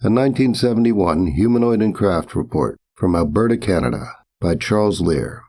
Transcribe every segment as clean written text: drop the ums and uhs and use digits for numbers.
A 1971 Humanoid and Craft Report from Alberta, Canada, by Charles Lear.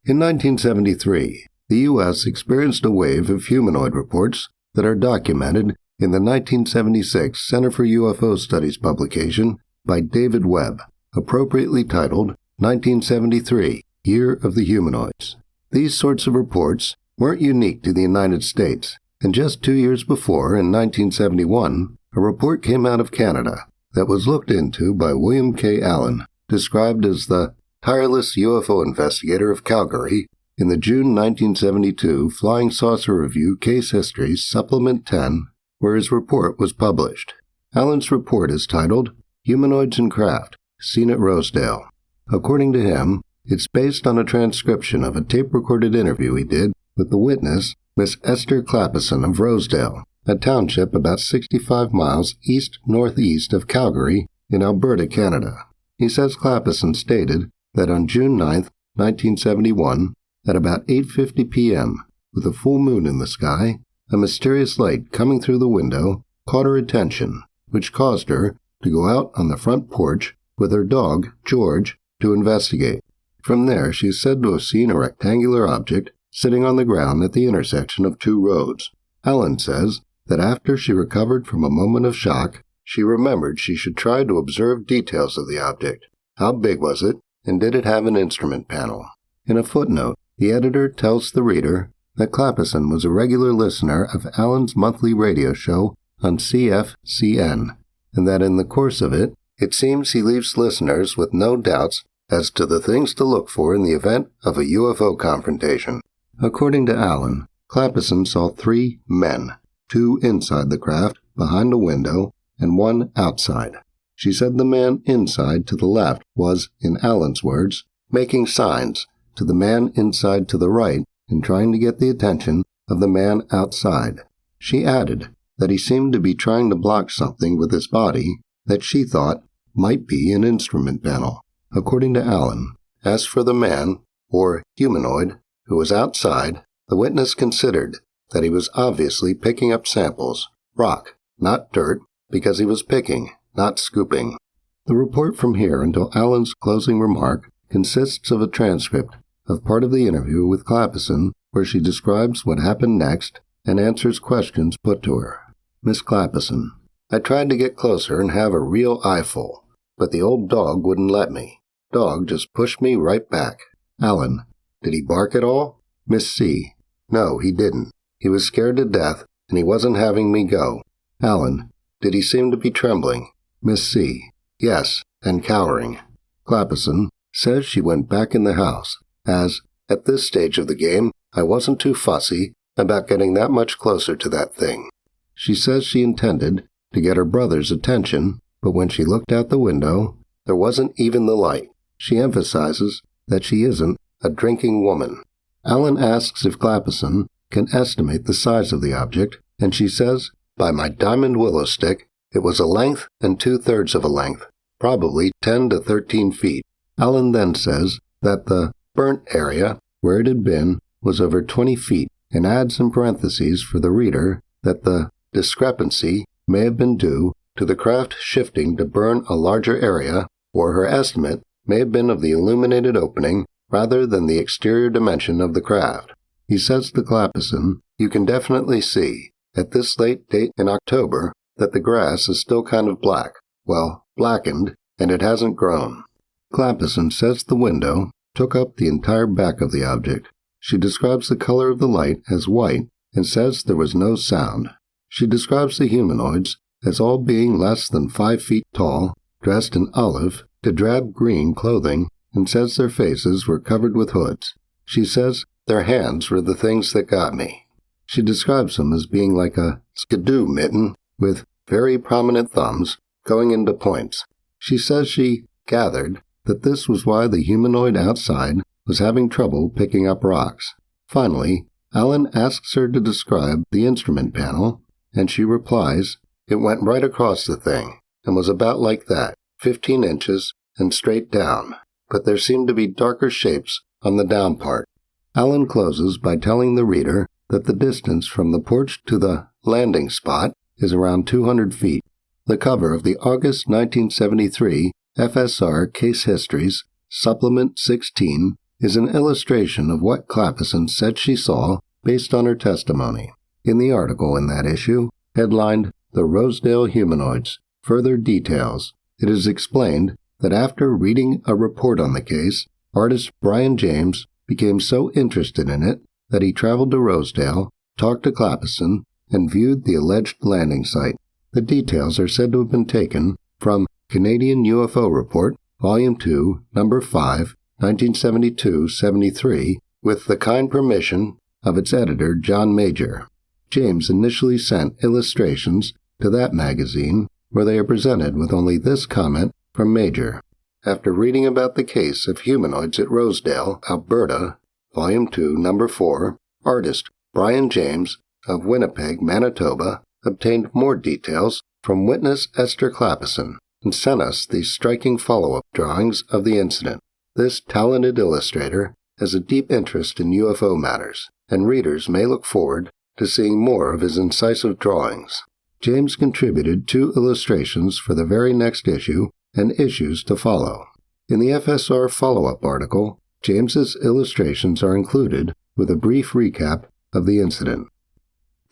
In 1973, the U.S. experienced a wave of humanoid reports that are documented in the 1976 Center for UFO Studies publication by David Webb, appropriately titled 1973, Year of the Humanoids. These sorts of reports weren't unique to the United States, and just 2 years before, in 1971, a report came out of Canada that was looked into by William K. Allen, described as the tireless UFO investigator of Calgary, in the June 1972 Flying Saucer Review Case History Supplement 10, where his report was published. Allen's report is titled Humanoids and Craft, Seen at Rosedale. According to him, it's based on a transcription of a tape-recorded interview he did with the witness, Miss Esther Clapison of Rosedale, a township about 65 miles east-northeast of Calgary in Alberta, Canada. He says Clapison stated that on June 9, 1971, at about 8:50 p.m., with a full moon in the sky, a mysterious light coming through the window caught her attention, which caused her to go out on the front porch with her dog, George, to investigate. From there, she is said to have seen a rectangular object sitting on the ground at the intersection of two roads. Allen says that after she recovered from a moment of shock, she remembered she should try to observe details of the object. How big was it, and did it have an instrument panel? In a footnote, the editor tells the reader that Clapison was a regular listener of Allen's monthly radio show on CFCN, and that in the course of it, it seems he leaves listeners with no doubts as to the things to look for in the event of a UFO confrontation. According to Allen, Clapison saw 3 men, 2 inside the craft, behind a window, and 1 outside. She said the man inside to the left was, in Allen's words, making signs to the man inside to the right and trying to get the attention of the man outside. She added that he seemed to be trying to block something with his body that she thought might be an instrument panel. According to Allen, as for the man, or humanoid, who was outside, the witness considered that he was obviously picking up samples, rock, not dirt, because he was picking, not scooping. The report from here until Allen's closing remark consists of a transcript of part of the interview with Clapison, where she describes what happened next and answers questions put to her. Miss Clapison: I tried to get closer and have a real eyeful, but the old dog wouldn't let me. Dog just pushed me right back. Allen: Did he bark at all? Miss C: No, he didn't. He was scared to death, and he wasn't having me go. Allen: Did he seem to be trembling? Miss C: Yes, and cowering. Clapison says she went back in the house, as, at this stage of the game, I wasn't too fussy about getting that much closer to that thing. She says she intended to get her brother's attention, but when she looked out the window, there wasn't even the light. She emphasizes that she isn't a drinking woman. Allen asks if Clapison can estimate the size of the object, and she says, by my diamond willow stick, it was a length and 2/3 of a length, probably 10 to 13 feet. Allen then says that the burnt area where it had been was over 20 feet, and adds in parentheses for the reader that the discrepancy may have been due to the craft shifting to burn a larger area, or her estimate may have been of the illuminated opening rather than the exterior dimension of the craft. He says to Clapison, you can definitely see, at this late date in October, that the grass is still kind of black, well, blackened, and it hasn't grown. Clapison says the window took up the entire back of the object. She describes the color of the light as white and says there was no sound. She describes the humanoids as all being less than 5 feet tall, dressed in olive to drab green clothing, and says their faces were covered with hoods. She says their hands were the things that got me. She describes them as being like a skidoo mitten with very prominent thumbs going into points. She says she gathered that this was why the humanoid outside was having trouble picking up rocks. Finally, Allen asks her to describe the instrument panel, and she replies, it went right across the thing, and was about like that, 15 inches, and straight down, but there seemed to be darker shapes on the down part. Allen closes by telling the reader that the distance from the porch to the landing spot is around 200 feet. The cover of the August 1973 FSR Case Histories, Supplement 16, is an illustration of what Clappison said she saw based on her testimony. In the article in that issue, headlined "The Rosedale Humanoids, Further Details," it is explained that after reading a report on the case, artist Brian James became so interested in it that he traveled to Rosedale, talked to Clappison, and viewed the alleged landing site. The details are said to have been taken from Canadian UFO Report, Volume 2, Number 5, 1972-73, with the kind permission of its editor, John Major. James initially sent illustrations to that magazine, where they are presented with only this comment from Major. After reading about the case of humanoids at Rosedale, Alberta, Volume 2, Number 4, artist Brian James of Winnipeg, Manitoba, obtained more details from witness Esther Clappison and sent us these striking follow-up drawings of the incident. This talented illustrator has a deep interest in UFO matters, and readers may look forward to seeing more of his incisive drawings. James contributed 2 illustrations for the very next issue and issues to follow. In the FSR follow-up article, James's illustrations are included with a brief recap of the incident.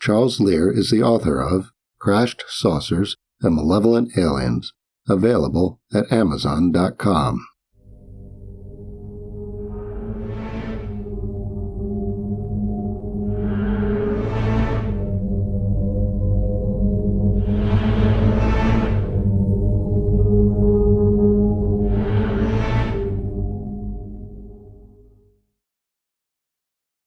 Charles Lear is the author of Crashed Saucers and Malevolent Aliens, available at Amazon.com.